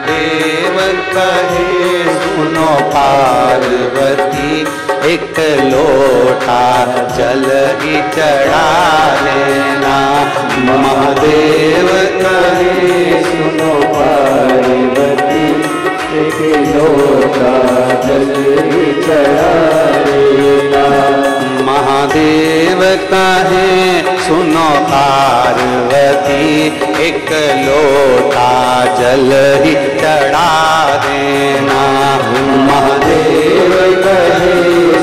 महादेव कहे सुनो पार्वती, एक लोटा जल ही चढ़ा देना। महादेव कहे सुनो पार्वती, एक लोटा जल ही चढ़ा देना। महादेव कहे सुनो पार्वती, एक लोटा जल ही चढ़ा देना। महादेव कहे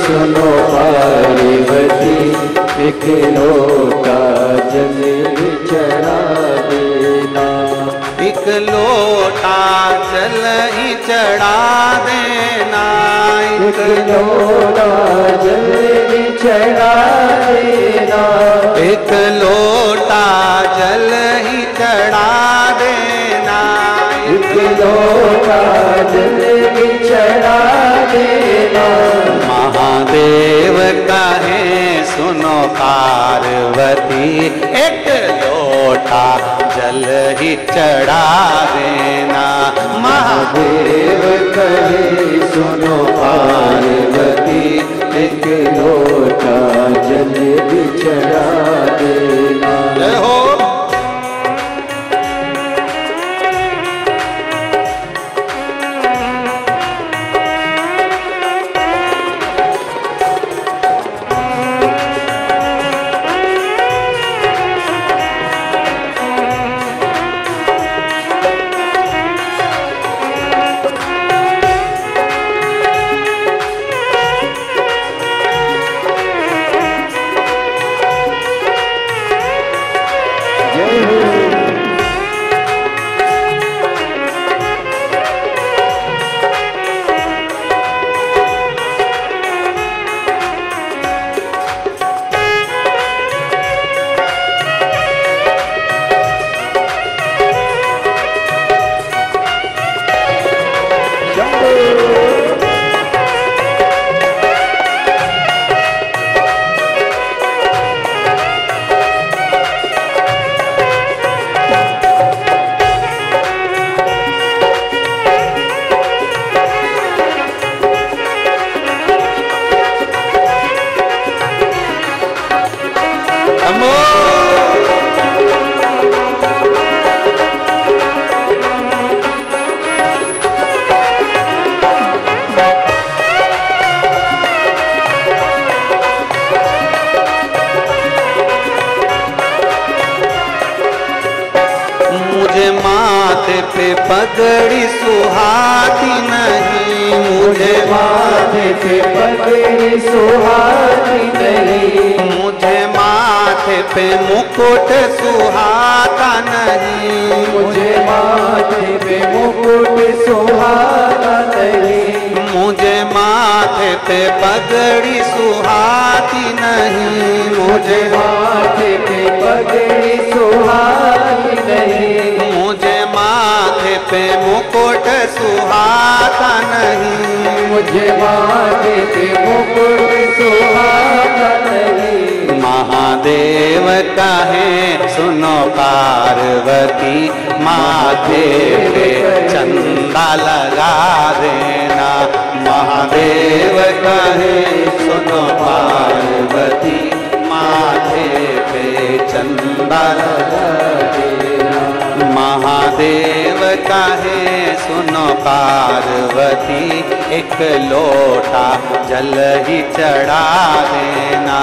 सुनो पार्वती, एक लोटा जल ही चढ़ा देना। एक लोटा जल ही चढ़ा देना। एक लोटा जल ही चढ़ा देना। एक लोटा जल ही चढ़ा देना। एक लोटा जल ही चढ़ा देना। महादेव कहे सुनो पार्वती, एक लोटा जल ही चढ़ा देना। महादेव कहे सुनो पार्वती, एक लोटा जल ही चढ़ा देना। जय हो। पगड़ी सुहाती नहीं, मुझे माथे पे पगड़ी सुहाती नहीं। मुझे माथे पे मुकुट सुहाता नहीं। मुझे माथे पे मुकुट सुहाता नहीं। मुझे माथे पे पगड़ी सुहाती नहीं। मुझे माथे पे पगड़ी सुहाती नहीं। मुझे माथे पे मुकुट सुहाता नहीं। मुझे माथे पे मुकुट सुहाता नहीं। महादेव कहे सुनो पार्वती, माथे पे चंदा लगा देना। महादेव कहे सुनो पार्वती, माथे पे चंदा लगा देना। महादेव कहे सुनो पार्वती, एक लोटा जल ही चढ़ा देना।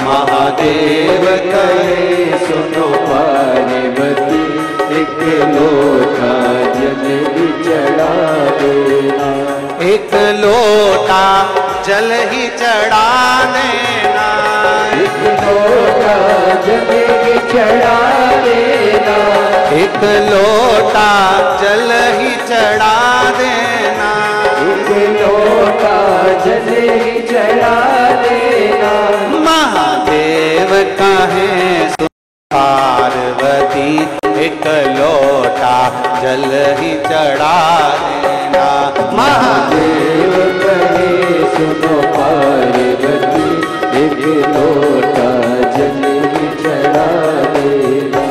महादेव कहे सुनो पार्वती, एक लोटा जल ही चढ़ा देना। एक लोटा जल ही चढ़ा देना। एक लोटा जल ही चढ़ा देना। एक लोटा जल ही चढ़ा देना। एक लोटा जल ही चढ़ा देना। महादेव कहे पार्वती, एक लोटा जल ही चढ़ा देना। महादेव कहे सुनो पार्वती, एक लोटा जल ही चढ़ा देना।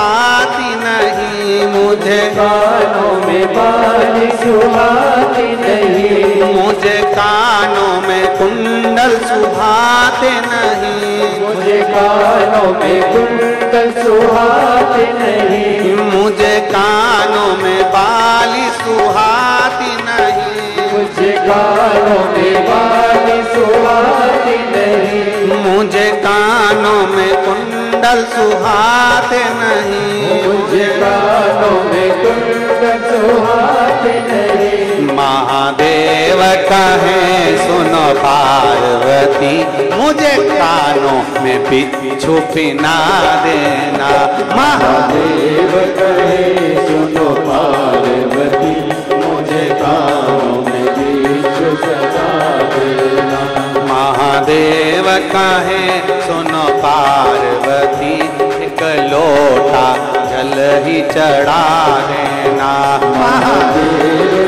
सुहाती नहीं, मुझे कानों में बाली सुहाती नहीं, मुझे कानों में कुंडल सुहाते नहीं, मुझे कानों में कुंडल सुहाते नहीं, मुझे कानों में बाली सुहाती नहीं, मुझे कानों में बाली सुहाती नहीं, मुझे कानों में कुंडल सुहाते नहीं, मुझे कानों में कुंडल सुहाते नहीं। महादेव कहे सुनो पार्वती, मुझे कानों में बिच्छू पिना देना। महादेव कहे सुनो पार्वती, मुझे कानों में बिच्छू सजा देना। महादेव कहे सुनो पार्वती, एक लोटा जल ही चढ़ा देना। महादेव